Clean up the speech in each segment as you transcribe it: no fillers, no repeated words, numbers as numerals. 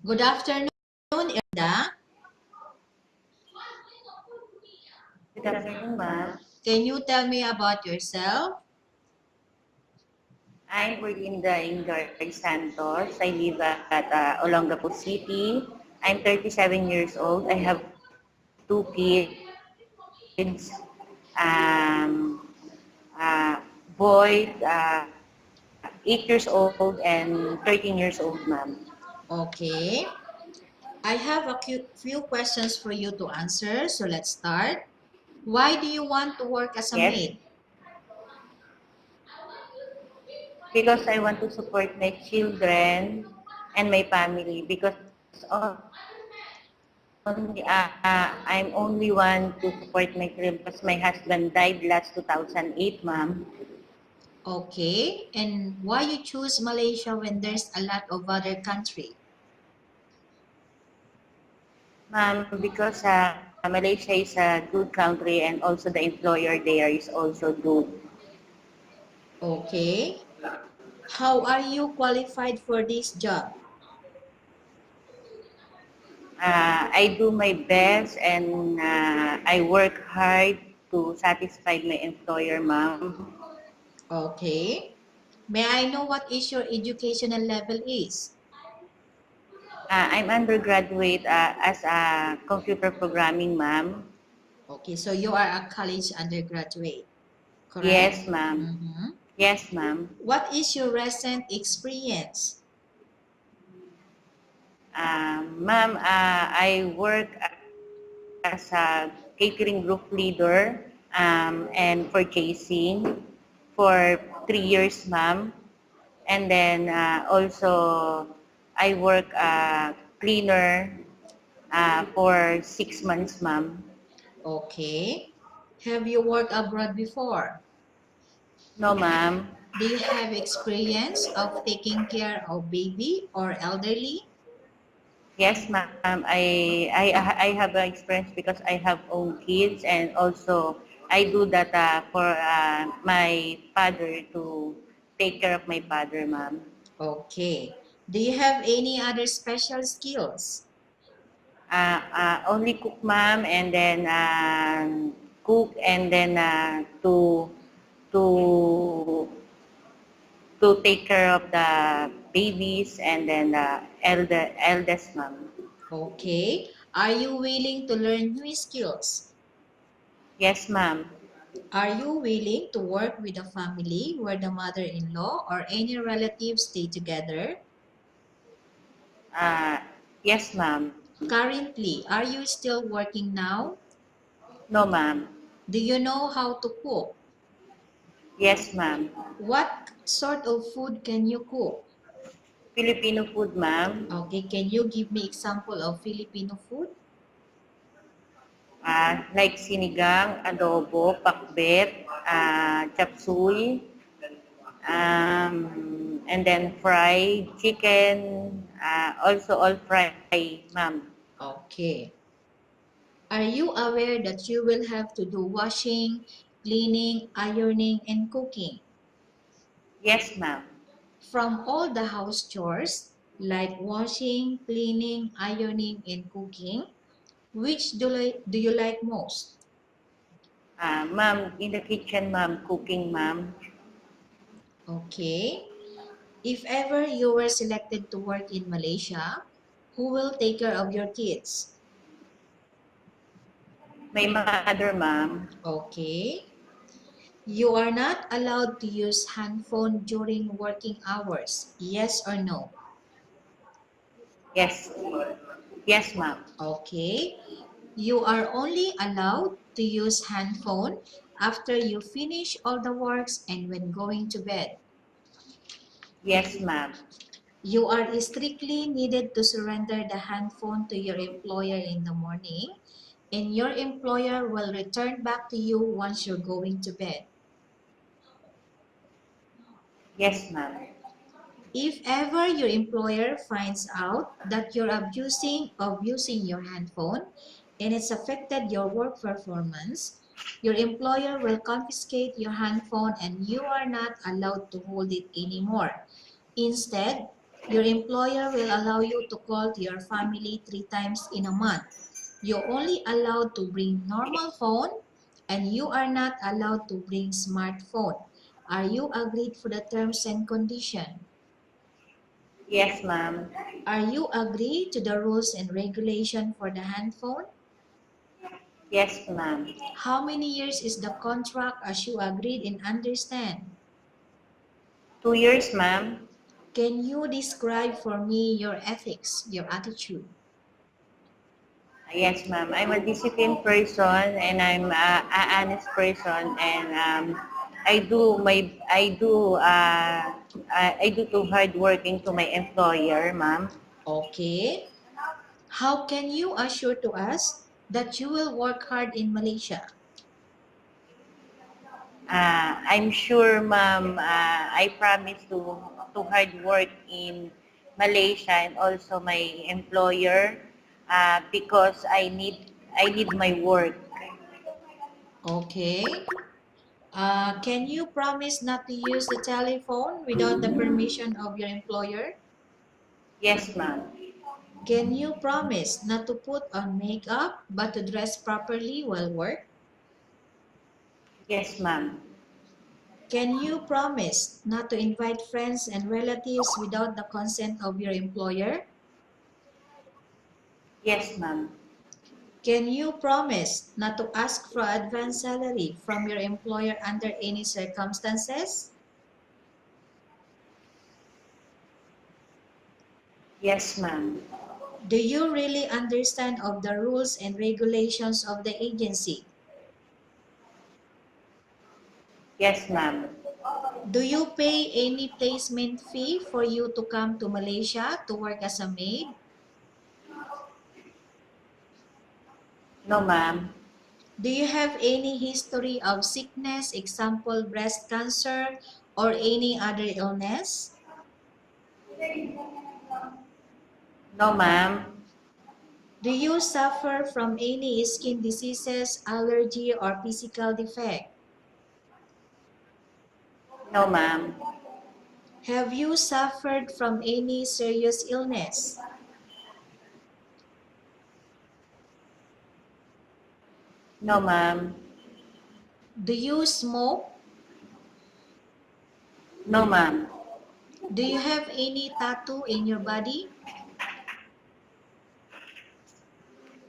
Good afternoon, Erda. Good afternoon, ma'am. Can you tell me about yourself? I'm working in the George Santos. I live at Olongapo City. I'm 37 years old. I have two kids. Um, boy, 8 years old and 13 years old, ma'am. Okay. I have a few questions for you to answer, so let's start. Why do you want to work as a Yes, maid? because I want to support my children and my family because I'm only one to support my children because my husband died last 2008, ma'am. Okay. And why you choose Malaysia when there's a lot of other country? Ma'am, because Malaysia is a good country and also the employer there is also good. Okay. How are you qualified for this job? I do my best and I work hard to satisfy my employer, ma'am. Okay. May I know what is your educational level is? I'm undergraduate as a computer programming, ma'am. Okay, so you are a college undergraduate, correct? Yes, ma'am. Mm-hmm. Yes, ma'am. What is your recent experience? Ma'am, I work as a catering group leader and purchasing for 3 years, ma'am. And then also I work cleaner for 6 months, ma'am. Okay. Have you worked abroad before? No, ma'am. Do you have experience of taking care of baby or elderly? Yes, ma'am. I have experience because I have own kids and also I do that for my father to take care of my father, ma'am. Okay. Do you have any other special skills? Only cook, ma'am, and then cook and then to to take care of the babies and then the eldest, ma'am. Okay. Are you willing to learn new skills? Yes, ma'am. Are you willing to work with a family where the mother-in-law or any relatives stay together? Uh, yes, ma'am. Currently, are you still working now? No, ma'am. Do you know how to cook? Yes, ma'am. What sort of food can you cook? Filipino food, ma'am. Okay, can you give me example of Filipino food? Like sinigang, adobo, pakbet, chop suey, and then fried chicken, also all fried, ma'am. Okay. Are you aware that you will have to do washing, cleaning, ironing, and cooking? Yes, ma'am. From all the house chores, like washing, cleaning, ironing, and cooking, which do you like most? Ma'am, in the kitchen, ma'am, cooking, ma'am. Okay. If ever you were selected to work in Malaysia, who will take care of your kids? My mother, ma'am. Okay. You are not allowed to use handphone during working hours. Yes or no? Yes. Yes, ma'am. Okay. You are only allowed to use handphone after you finish all the works and when going to bed. Yes, ma'am. You are strictly needed to surrender the handphone to your employer in the morning, and your employer will return back to you once you're going to bed. Yes, ma'am. If ever your employer finds out that you're abusing your handphone and it's affected your work performance, your employer will confiscate your handphone and you are not allowed to hold it anymore. Instead, Your employer will allow you to call to your family 3 times in a month. You're only allowed to bring normal phone and you are not allowed to bring smartphone. Are you agreed for the terms and condition? Yes, ma'am. Are you agreed to the rules and regulation for the handphone? Yes, ma'am. How many years is the contract as you agreed and understand? 2 years, ma'am. Can you describe for me your ethics, your attitude? Yes, ma'am. I'm a disciplined person and I'm a honest person and I do too hard working to my employer, ma'am. Okay. How can you assure to us that you will work hard in Malaysia? I'm sure, ma'am, I promise to hard work in Malaysia and also my employer because I need my work. Okay. Can you promise not to use the telephone without the permission of your employer? Yes, ma'am. Can you promise not to put on makeup but to dress properly while work? Yes, ma'am. Can you promise not to invite friends and relatives without the consent of your employer? Yes, ma'am. Can you promise not to ask for advance salary from your employer under any circumstances? Yes, ma'am. Do you really understand of the rules and regulations of the agency? Yes, ma'am. Do you pay any placement fee for you to come to Malaysia to work as a maid? No, ma'am. Do you have any history of sickness, example breast cancer or any other illness? No, ma'am. Do you suffer from any skin diseases, allergy or physical defect? No, ma'am. Have you suffered from any serious illness? No, ma'am. Do you smoke? No, ma'am. Do you have any tattoo in your body?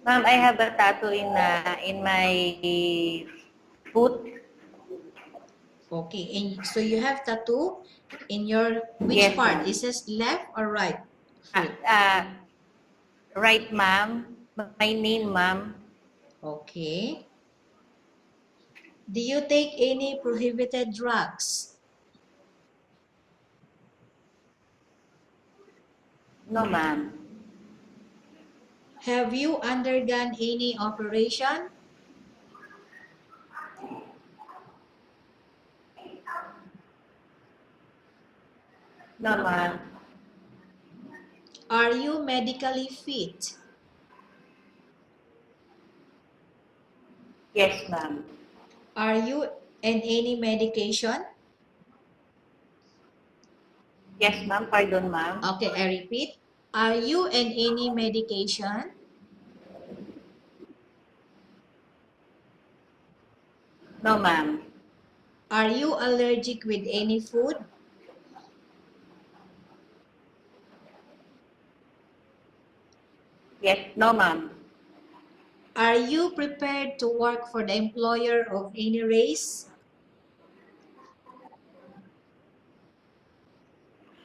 Ma'am, I have a tattoo in my foot. Okay, and so you have tattoo in your which Yes, part? It ma'am. says left or right Uh, foot? uh, right, ma'am. My name, ma'am. Okay. Do you take any prohibited drugs? No, ma'am. Have you undergone any operation? No, ma'am. Are you medically fit? Yes, ma'am. Are you in any medication? Yes, ma'am. Pardon, ma'am. Okay, I repeat. Are you in any medication? No, ma'am. Are you allergic with any food? Yes, no, ma'am. Are you prepared to work for the employer of any race?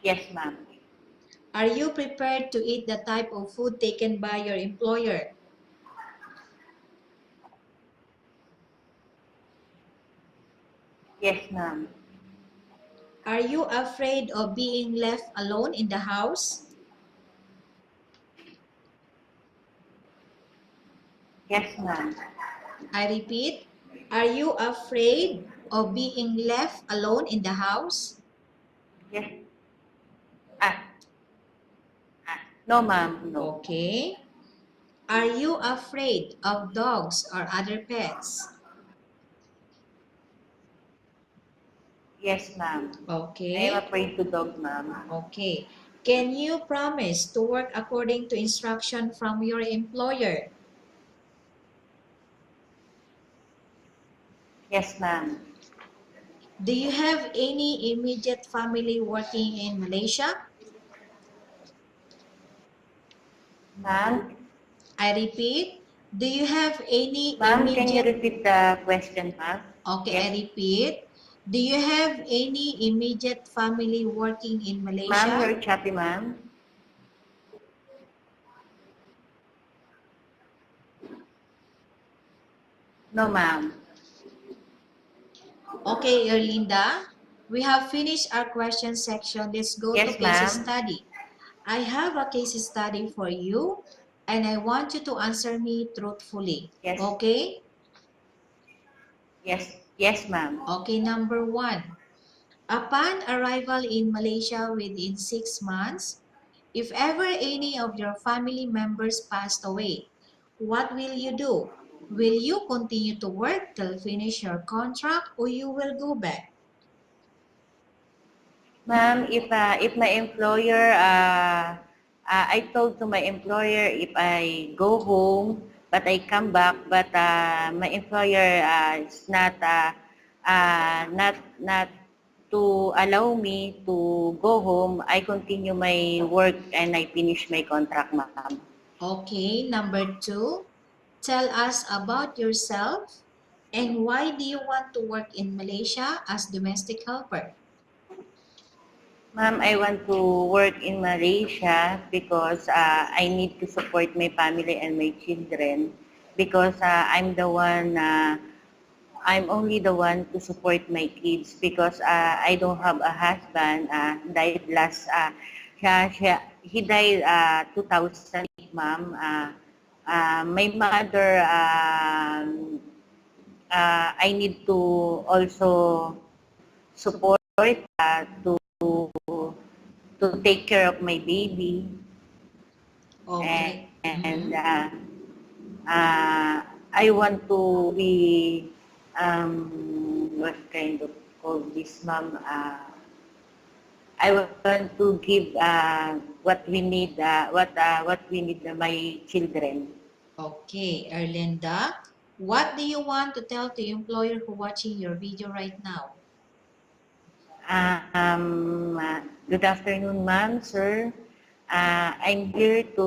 Yes, ma'am. Are you prepared to eat the type of food taken by your employer? Yes, ma'am. Are you afraid of being left alone in the house? Yes, ma'am. I repeat, are you afraid of being left alone in the house? Yes. Ah, no, ma'am. No. Okay. Are you afraid of dogs or other pets? Yes, ma'am. I am Okay. afraid to dog, ma'am. Okay. Can you promise to work according to instruction from your employer? Yes, ma'am. Do you have any immediate family working in Malaysia? Ma'am, I repeat, do you have any ma'am, can you immediate... repeat the question, ma'am? Okay, I Yes. repeat. Do you have any immediate family working in Ma'am, Malaysia? you're choppy, ma'am. No, ma'am. Okay, Erlinda, we have finished our question section. Let's go to Yes, case ma'am. study. I have a case study for you and I want you to answer me truthfully. Yes. Okay? Yes. Yes, ma'am. Okay, number one. Upon arrival in Malaysia within 6 months, if ever any of your family members passed away, what will you do? Will you continue to work till finish your contract or you will go back? Ma'am, if my employer, I told to my employer if I go home, but I come back, but my employer is not to allow me to go home. I continue my work and I finish my contract, ma'am. Okay, number two, tell us about yourself and why do you want to work in Malaysia as domestic helper? Ma'am, I want to work in Malaysia because I need to support my family and my children because I'm only the one to support my kids because I don't have a husband. Died last, he died 2008, ma'am. My mother, I need to also support to take care of my baby Okay. and Mhm. I want to be what kind of call this, ma'am? I want to give what we need, what we need my children. Okay, Erlinda, what do you want to tell the employer who watching your video right now? Good afternoon, ma'am, sir. I'm here to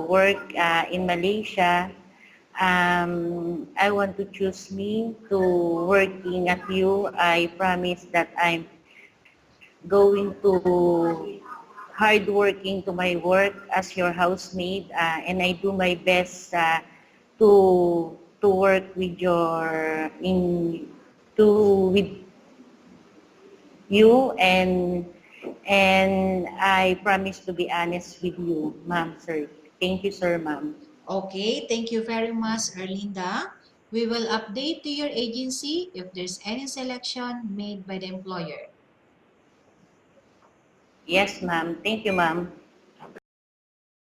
work in Malaysia. I want to choose me to working at you. I promise that I'm going to hard working to my work as your housemaid, and I do my best to work with your in to with you and I promise to be honest with you, ma'am, sir. Thank you, sir, ma'am. Okay, thank you very much, Erlinda. We will update to your agency if there's any selection made by the employer. Yes, ma'am. Thank you, ma'am.